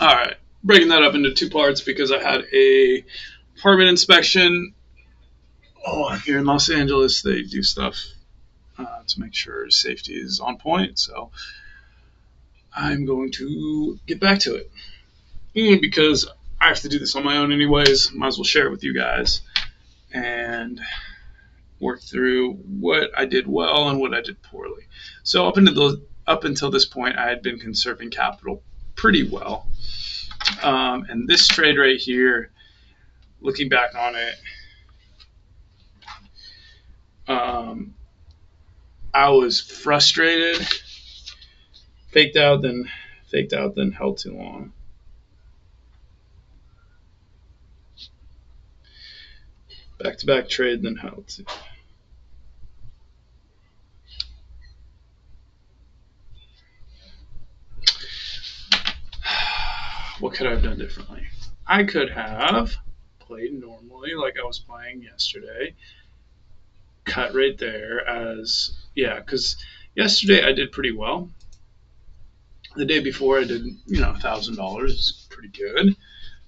All right, breaking that up into two parts because I had a apartment inspection. Oh, here in Los Angeles, they do stuff to make sure safety is on point. So I'm going to get back to it. And because I have to do this on my own anyways, might as well share it with you guys and work through what I did well and what I did poorly. So up until this point, I had been conserving capital pretty well. And this trade right here, looking back on it, I was frustrated, faked out, then held too long. Back to back trade, then held too. What could I have done differently? I could have played normally like I was playing yesterday. Cut right there as, yeah, because yesterday I did pretty well. The day before I did, $1,000. It's pretty good.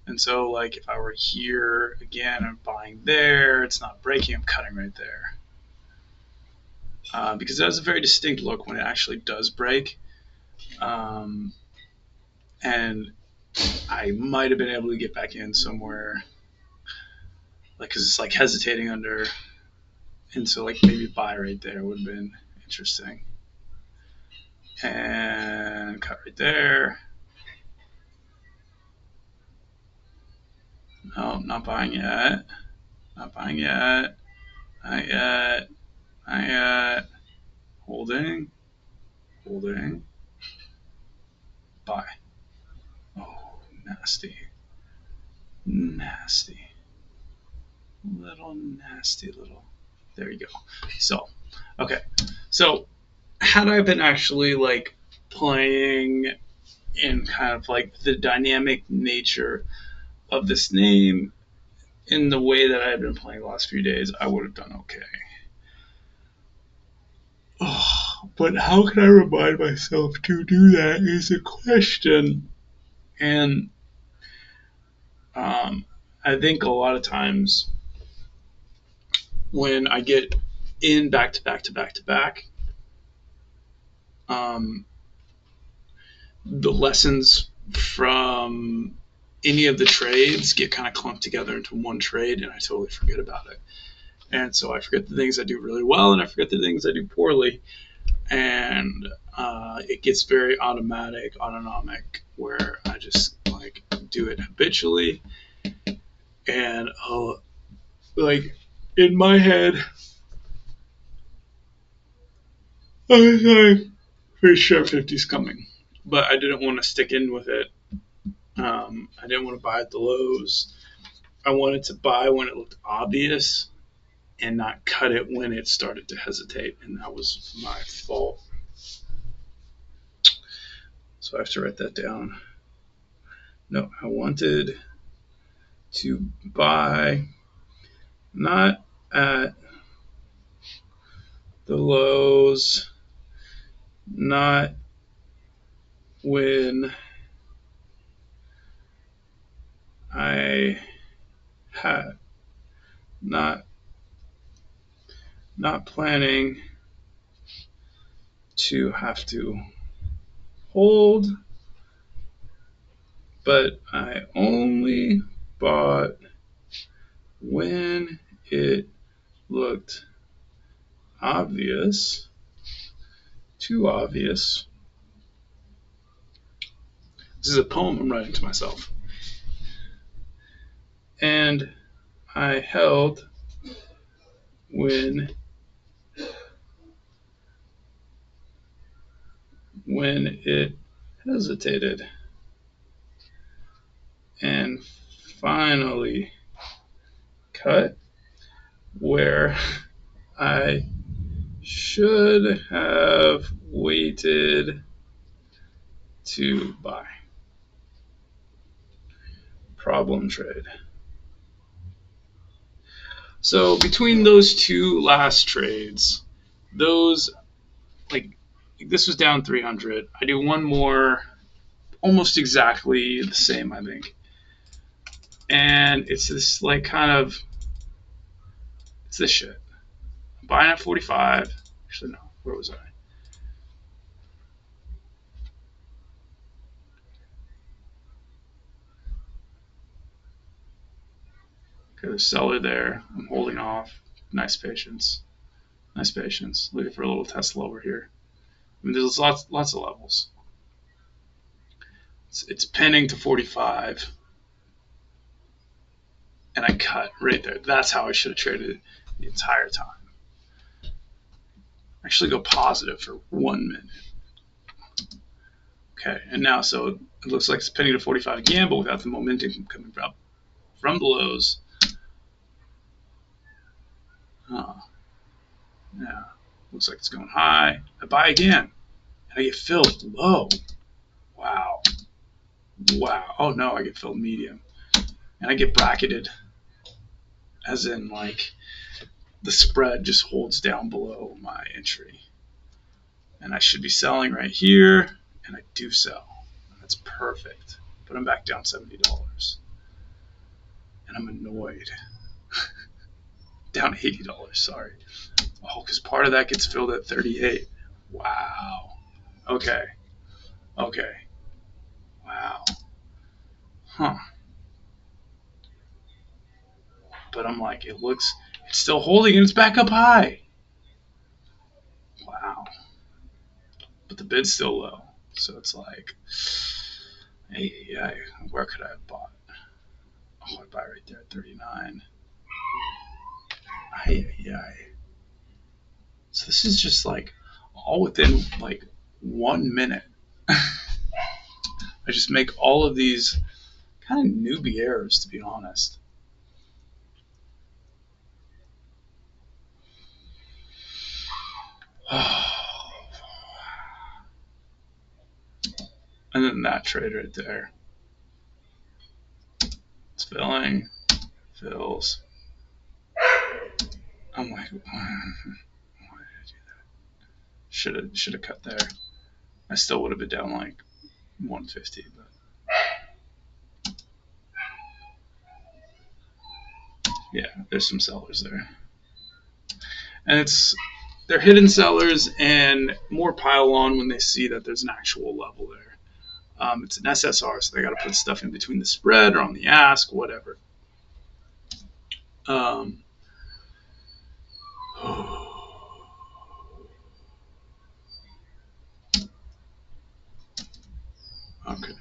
And so, like, if I were here again, I'm buying there, it's not breaking, I'm cutting right there. Because that has a very distinct look when it actually does break. Um, and I might have been able to get back in somewhere, like, because it's like hesitating under, and so like maybe buy right there would have been interesting. And cut right there. No, not buying yet. Not buying yet. Not yet. Not yet. Holding. Holding. Buy. Oh, nasty. Nasty. Little nasty little. There you go. So, okay. So, had I been actually like playing in kind of like the dynamic nature of this name in the way that I had been playing the last few days, I would have done okay. Oh, but how can I remind myself to do that is a question. And I think a lot of times when I get in back to back to back to back, um, the lessons from any of the trades get kind of clumped together into one trade, and I totally forget about it. And so I forget the things I do really well, and I forget the things I do poorly. And it gets very autonomic, where I just like do it habitually. And like in my head, I was like, pretty sure 50's coming, but I didn't want to stick in with it. I didn't want to buy at the lows. I wanted to buy when it looked obvious and not cut it when it started to hesitate, and that was my fault. So I have to write that down. No, I wanted to buy not at the lows, not when I had not planning to have to hold, but I only bought when it looked obvious, too obvious. This is a poem I'm writing to myself. And I held when it hesitated. And finally cut where I should have waited to buy. Problem trade. So between those two last trades, those like this was down 300. I do one more almost exactly the same, I think. And it's this like kind of, it's this shit. I'm buying at 45. Actually, no. Where was I? Okay, there's seller there. I'm holding off. Nice patience. Nice patience. Looking for a little test lower here. I mean, there's lots of levels. It's pinning to 45, and I cut right there. That's how I should have traded the entire time. Actually, go positive for 1 minute. Okay, and now so it looks like it's pinning to 45 again, but without the momentum coming up from the lows. Yeah, looks like it's going high. I buy again, and I get filled low. Wow. Wow. Oh no, I get filled medium. And I get bracketed. As in, like, the spread just holds down below my entry. And I should be selling right here, and I do sell. That's perfect. But I'm back down $70. And I'm annoyed. Down $80, sorry. Oh, because part of that gets filled at 38. Wow. Okay. Okay. Wow. Huh. But I'm like, it's still holding and it's back up high. Wow. But the bid's still low. So it's like, hey, yeah, where could I have bought? Oh, I buy right there at 39. Yeah. So this is just like all within like 1 minute. I just make all of these kind of newbie errors, to be honest. And then that trade right there. It's filling, fills. I'm like, why did I do that? Should have cut there. I still would have been down like 150, but yeah, there's some sellers there. And they're hidden sellers and more pile on when they see that there's an actual level there. It's an SSR, so they got to put stuff in between the spread or on the ask, whatever. Um, okay.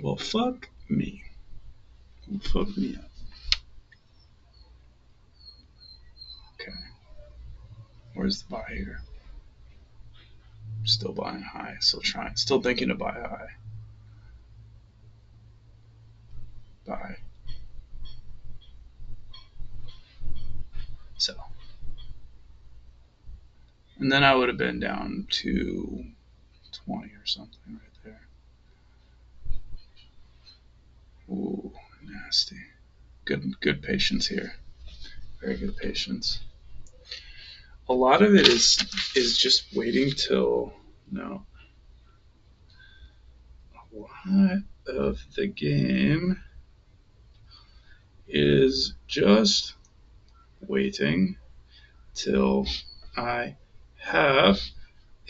Well, fuck me. Fuck me up. Okay. Where's the buy here? Still buying high. Still thinking to buy high. Buy. Sell. And then I would have been down to 20 or something right there. Ooh, nasty. Good patience here. Very good patience. A lot of it is just waiting till no. A lot of the game is just waiting till I have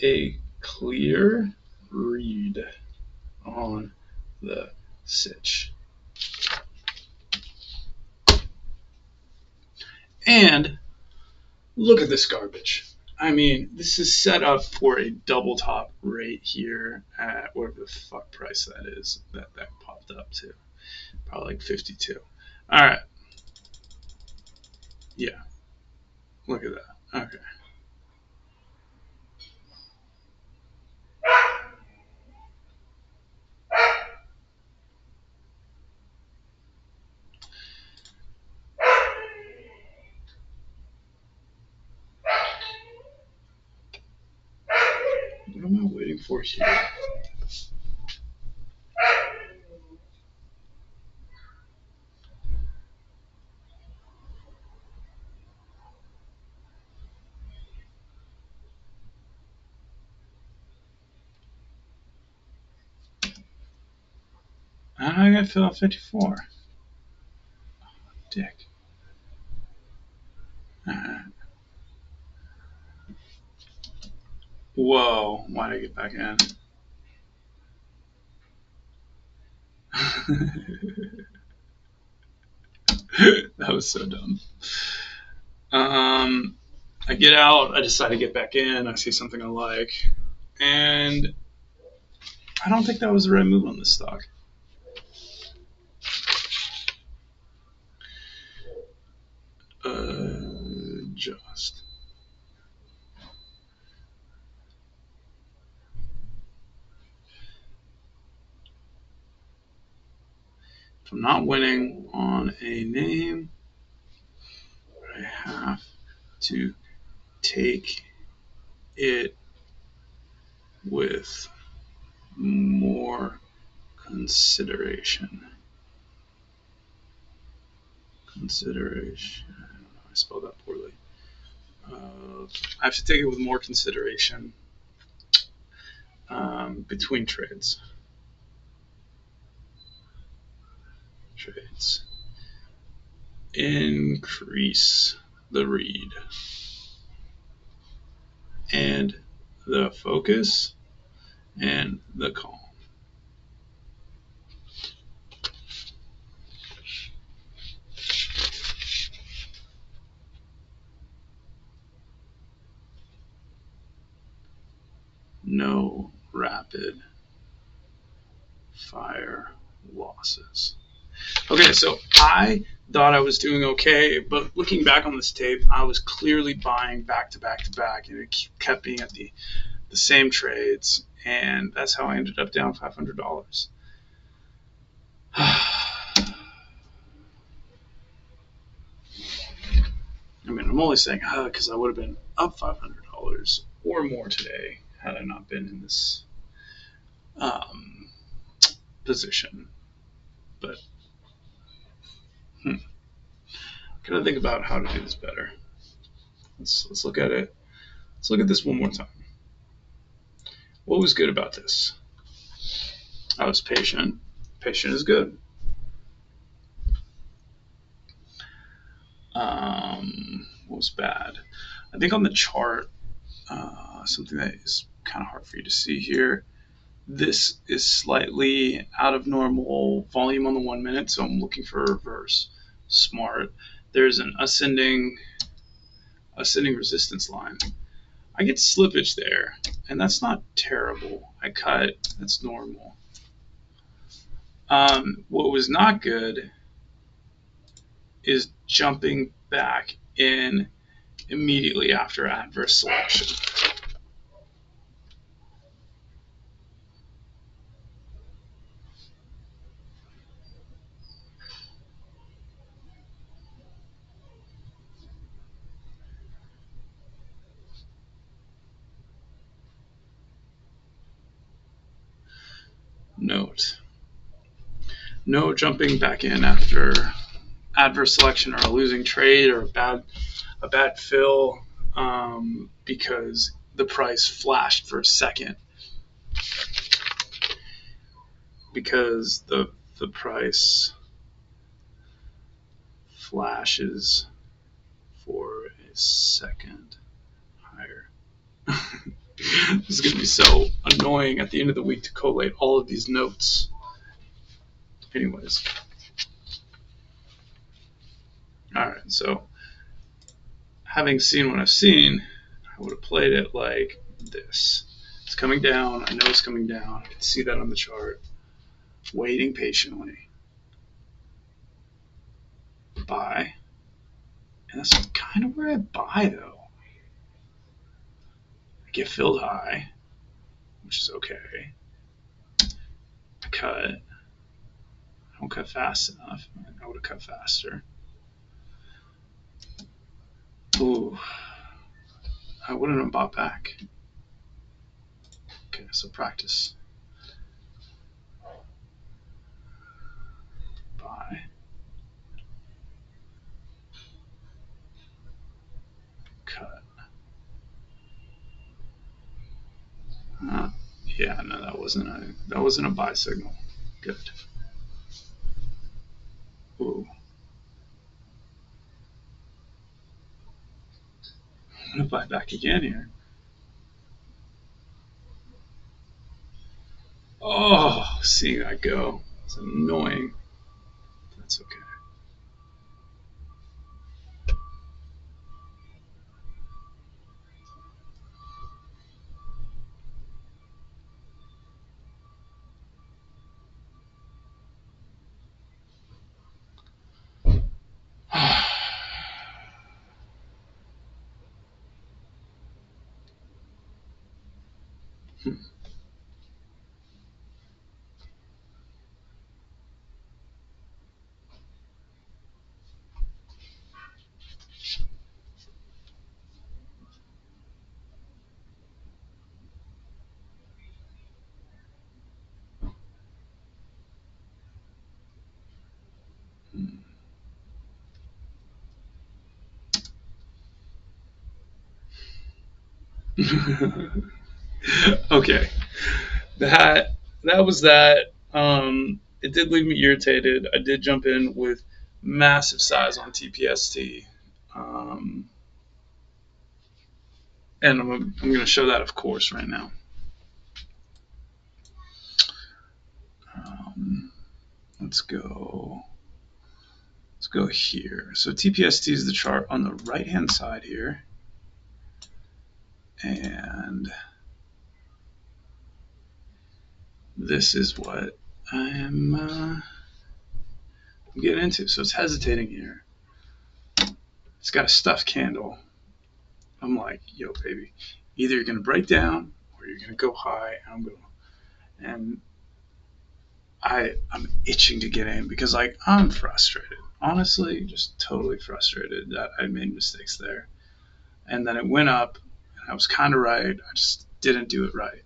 a clear read on the sitch. And look at this garbage. I mean, this is set up for a double top right here at whatever the fuck price that is that popped up to. Probably like 52. All right. Yeah. Look at that. Okay. What am I waiting for here? How did I get fill out 54? Dick. Alright. Whoa, why did I get back in? That was so dumb. I get out, I decide to get back in, I see something I like, and I don't think that was the right move on this stock. Just. If I'm not winning on a name, I have to take it with more consideration. Consideration. I don't know. I spelled that poorly. I have to take it with more consideration between trades. Trades. Increase the read and the focus and the calm. No rapid fire losses. Okay, so I thought I was doing okay, but looking back on this tape, I was clearly buying back to back to back, and it kept being at the same trades, and that's how I ended up down $500. I mean, I'm only saying because I would have been up $500 or more today had I not been in this position. But gotta think about how to do this better. Let's look at it. Let's look at this one more time. What was good about this? I was patient. Patient is good. What was bad? I think on the chart, something that is kind of hard for you to see here. This is slightly out of normal volume on the 1 minute, so I'm looking for a reverse. Smart. There's an ascending resistance line. I get slippage there, and that's not terrible. I cut. That's normal. What was not good is jumping back in immediately after adverse selection. Note: no jumping back in after adverse selection or a losing trade or a bad fill because the price flashed for a second. Because the price flashes for a second higher. This is going to be so annoying at the end of the week to collate all of these notes. Anyways. Alright, so having seen what I've seen, I would have played it like this. It's coming down. I know it's coming down. I can see that on the chart. Waiting patiently. Buy. And that's kind of where I buy, though. I get filled high, which is okay. I cut. I don't cut fast enough. I would have cut faster. Ooh. I wouldn't have bought back. Okay, so practice. Buy. Cut. Yeah, no, that wasn't a buy signal. Good. Ooh. I'm going to buy back again here. Oh, seeing that go. It's annoying. That's okay. Okay, that was that. It did leave me irritated. I did jump in with massive size on TPST, um, and I'm going to show that, of course, right now. Um, let's go. Let's go here. So TPST is the chart on the right hand side here, and this is what I'm getting into. So it's hesitating here. It's got a stuffed candle. I'm like, yo, baby, either you're gonna break down or you're gonna go high. And I'm itching to get in because like I'm frustrated. Honestly, just totally frustrated that I made mistakes there. And then it went up, and I was kind of right. I just didn't do it right.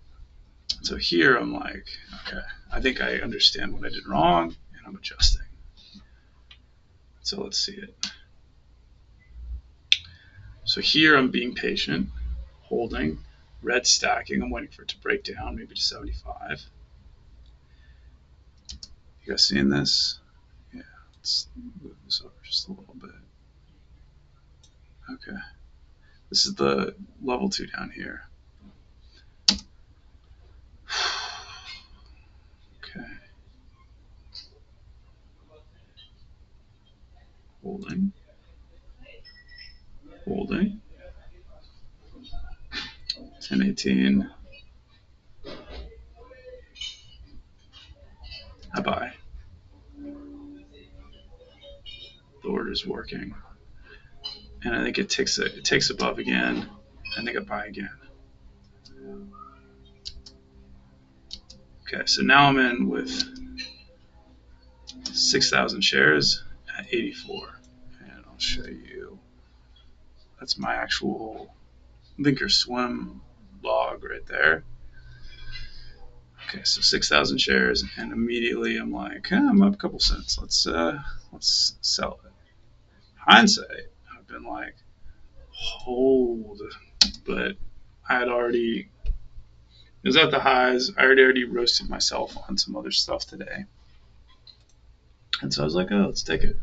So here I'm like, okay, I think I understand what I did wrong, and I'm adjusting. So let's see it. So here I'm being patient, holding, red stacking. I'm waiting for it to break down, maybe to 75. You guys seeing this? Yeah, let's move this over just a little bit. Okay, this is the level 2 down here. Okay, holding, holding. 1018. I buy. The order's working, and I think it takes above again. I think I buy again. Okay, so now I'm in with 6,000 shares at 84, and I'll show you. That's my actual Thinkorswim log right there. Okay, so 6,000 shares, and immediately I'm like, I'm up a couple cents. Let's sell it. Hindsight, I've been like, hold, but I had already. It was at the highs. I already roasted myself on some other stuff today, and so I was like, oh, let's take it.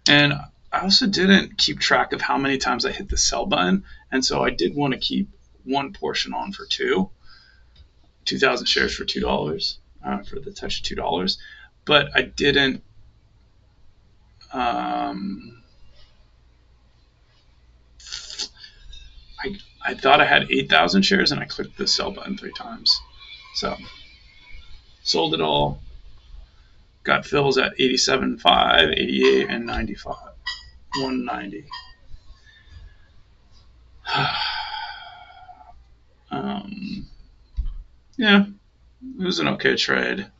And I also didn't keep track of how many times I hit the sell button, and so I did want to keep one portion on for 2,000 shares for $2 for the touch of $2, but I didn't. I thought I had 8,000 shares, and I clicked the sell button 3 times. So sold it all. Got fills at 87.5, 88, and 95. 190. Yeah, it was an okay trade.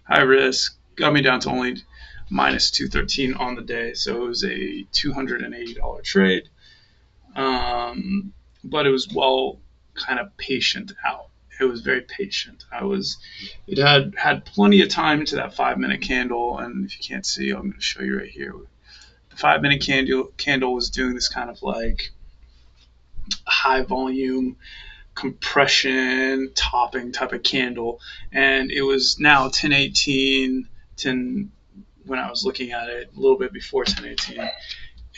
High risk. Got me down to only minus 213 on the day, so it was a $280 trade. But it was well kind of patient out. It was very patient. It had plenty of time into that 5-minute candle, and if you can't see, I'm going to show you right here. The 5-minute candle was doing this kind of like high volume compression topping type of candle, and it was now 1018, 10 when I was looking at it a little bit before 1018.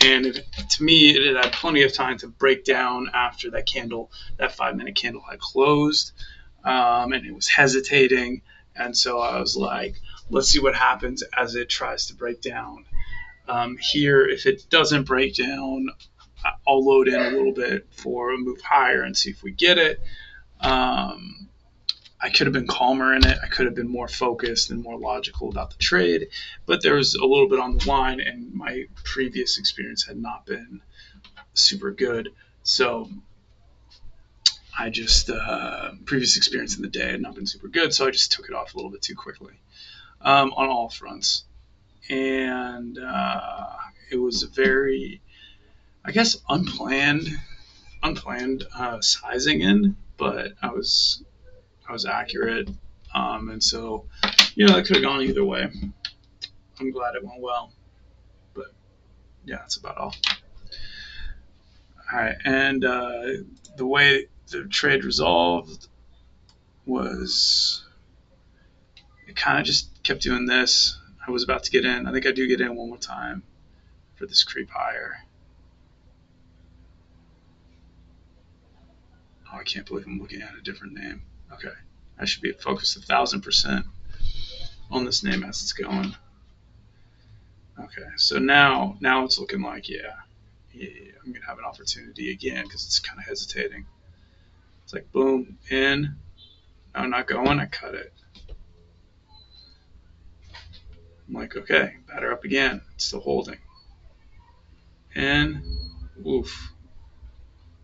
And to me, it had plenty of time to break down after that candle, that 5 minute candle had closed, and it was hesitating. And so I was like, let's see what happens as it tries to break down. Here, if it doesn't break down, I'll load in a little bit for a move higher and see if we get it. I could have been calmer in it. I could have been more focused and more logical about the trade, but there was a little bit on the line, and my previous experience had not been super good. So I just previous experience in the day had not been super good, so I just took it off a little bit too quickly on all fronts, and it was a very, I guess, unplanned sizing in, but I was accurate, and so that could have gone either way. I'm glad it went well, but yeah, that's about all. All right, and the way the trade resolved was it kind of just kept doing this. I was about to get in. I think I do get in one more time for this creep higher. Oh, I can't believe I'm looking at a different name. Okay, I should be focused 1,000% on this name as it's going. Okay, so now it's looking like yeah, I'm gonna have an opportunity again because it's kind of hesitating. It's like boom, in, no, not going. I cut it. I'm like, okay, batter up again. It's still holding. In, oof,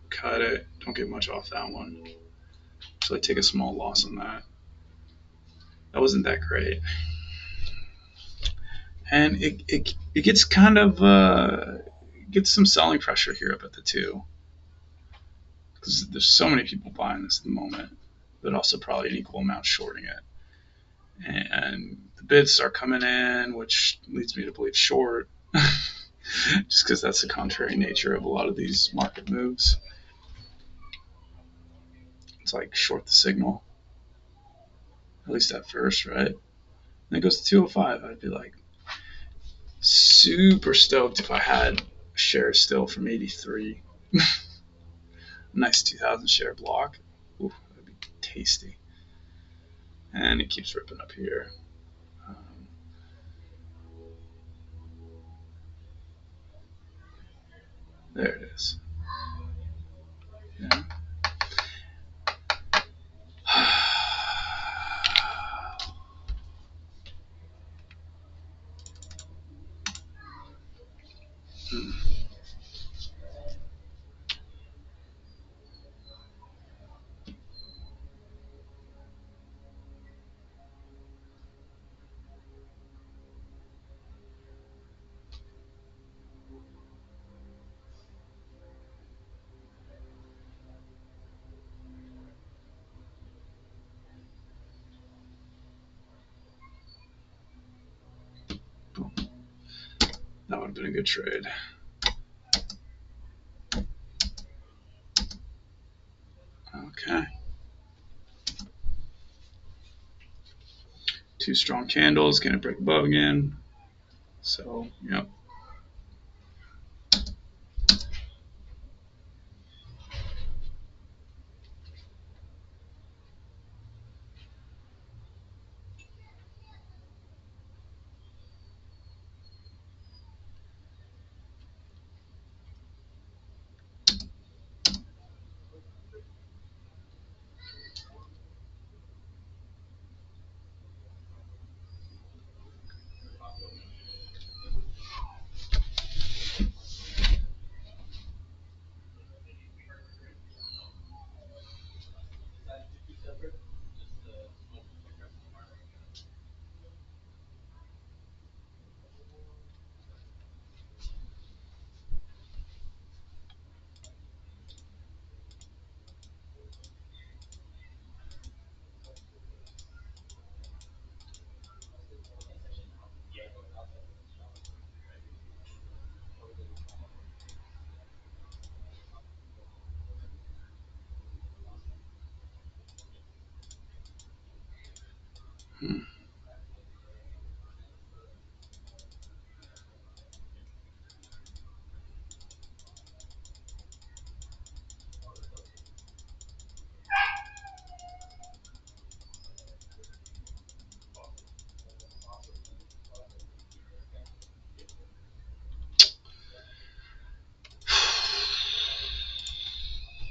cut it. Don't get much off that one. So I take a small loss on that. That wasn't that great. And it gets kind of gets some selling pressure here up at the 2 because there's so many people buying this at the moment, but also probably an equal amount shorting it. And the bids start coming in, which leads me to believe short, just because that's the contrary nature of a lot of these market moves. It's like short the signal, at least at first, right? And it goes to 205. I'd be like super stoked if I had shares still from 83. Nice 2,000 share block. Ooh, that'd be tasty. And it keeps ripping up here. There it is. Yeah. That would have been a good trade. Okay. 2 strong candles. Can it break above again? So, yep. Hmm.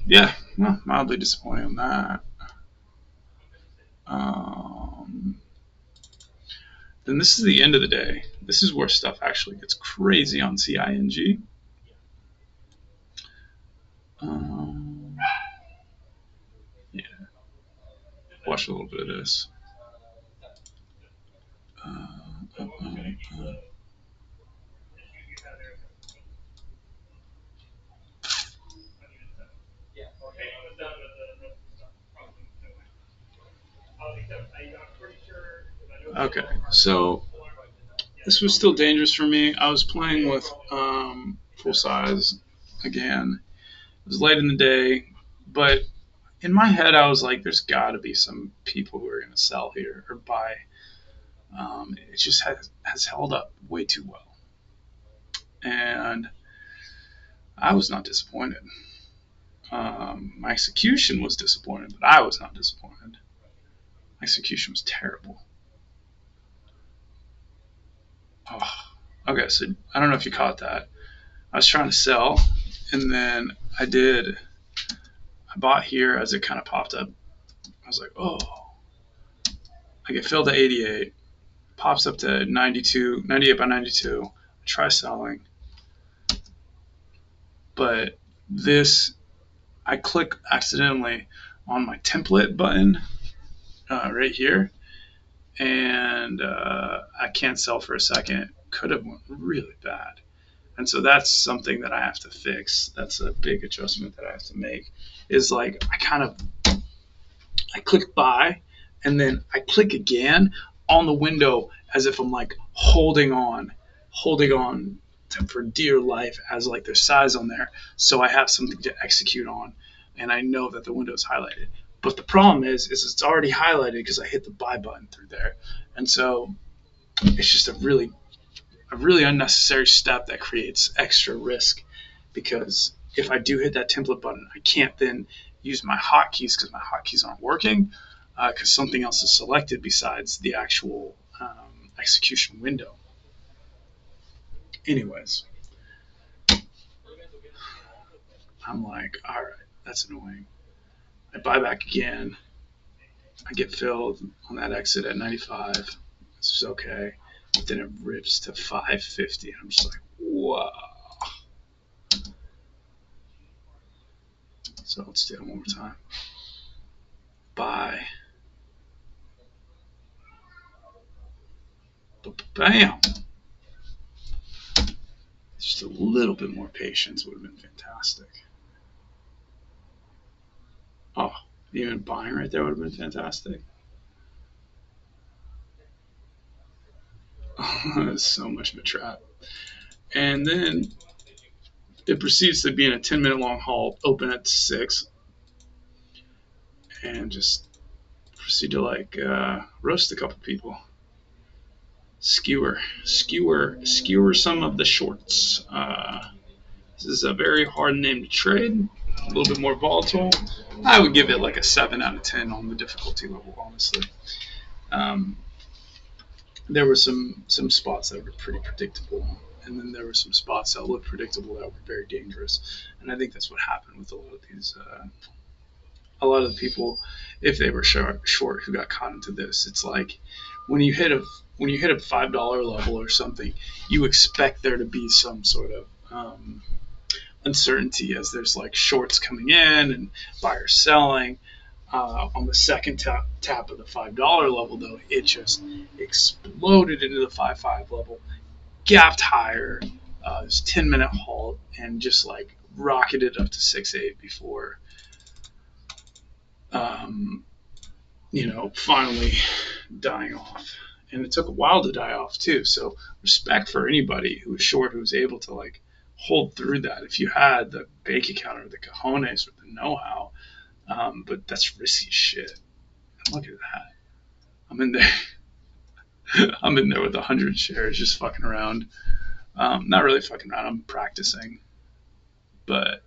Yeah, well, mildly disappointed on that. Um, then this is the end of the day. This is where stuff actually gets crazy on CING. Um, yeah, watch a little bit of this. Uh, uh, uh, okay, so this was still dangerous for me. I was playing with full size again. It was late in the day, but in my head, I was like, there's got to be some people who are going to sell here or buy. It just has held up way too well. And I was not disappointed. My execution was disappointed, but I was not disappointed. My execution was terrible. Oh, okay, so I don't know if you caught that. I was trying to sell, and then I did. I bought here as it kind of popped up. I was like, oh, I get filled to 88, pops up to 92, 98 by 92. I try selling, but this, I click accidentally on my template button right here, and I can't sell for a second. Could have went really bad. And so that's something that I have to fix. That's a big adjustment that I have to make. Is like I click buy, and then I click again on the window as if I'm like holding on for dear life as like there's size on there, so I have something to execute on, and I know that the window is highlighted. But the problem is it's already highlighted because I hit the buy button through there, and so it's just a really unnecessary step that creates extra risk because if I do hit that template button, I can't then use my hotkeys because my hotkeys aren't working because something else is selected besides the actual execution window. Anyways, I'm like, all right, that's annoying. I buy back again. I get filled on that exit at 95. This is okay. But then it rips to 550. And I'm just like, whoa. So let's do it one more time. Buy. Bam. Just a little bit more patience would have been fantastic. Oh, even buying right there would have been fantastic. It's so much of a trap. And then it proceeds to be in a 10-minute long halt, open at 6, and just proceed to like roast a couple people. Skewer some of the shorts. This is a very hard name to trade, a little bit more volatile. I would give it like a 7 out of 10 on the difficulty level, honestly. Um, there were some spots that were pretty predictable, and then there were some spots that looked predictable that were very dangerous. And I think that's what happened with a lot of these. A lot of the people, if they were short who got caught into this, it's like when you hit a $5 level or something, you expect there to be some sort of uncertainty as there's like shorts coming in and buyers selling. On the second tap of the $5 level, though, it just exploded into the 5.5 level, gapped higher. It was 10-minute halt and just like rocketed up to 6.8 before, um, finally dying off. And it took a while to die off too. So respect for anybody who was short who was able to like hold through that. If you had the bank account or the cojones or the know-how, but that's risky shit. And look at that. I'm in there. I'm in there with 100 shares, just fucking around. Not really fucking around. I'm practicing, but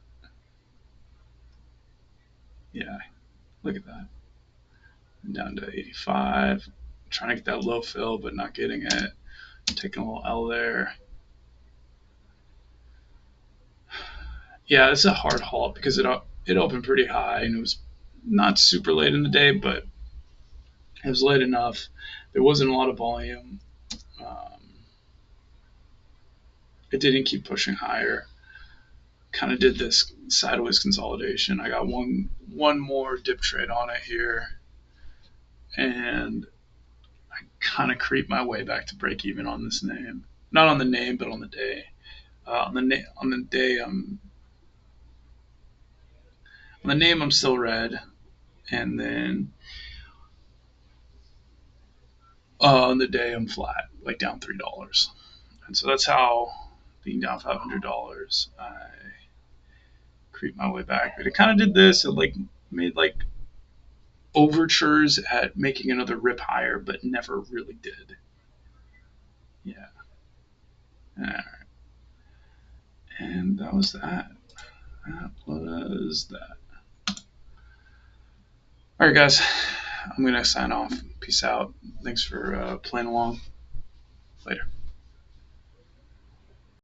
yeah, look at that. I'm down to 85. I'm trying to get that low fill, but not getting it. I'm taking a little L there. Yeah, it's a hard halt because it opened pretty high and it was not super late in the day, but it was late enough. There wasn't a lot of volume. Um, it didn't keep pushing higher. Kind of did this sideways consolidation. I got one more dip trade on it here, and I kind of creep my way back to break even on this name. Not on the name, but on the day. On the day, on the name, I'm still red, and then on the day, I'm flat, like down $3. And so that's how, being down $500, I creep my way back. But it kind of did this. It like made like overtures at making another rip higher, but never really did. Yeah. All right. And that was that. That was that. All right, guys. I'm gonna sign off. Peace out. Thanks for playing along. Later.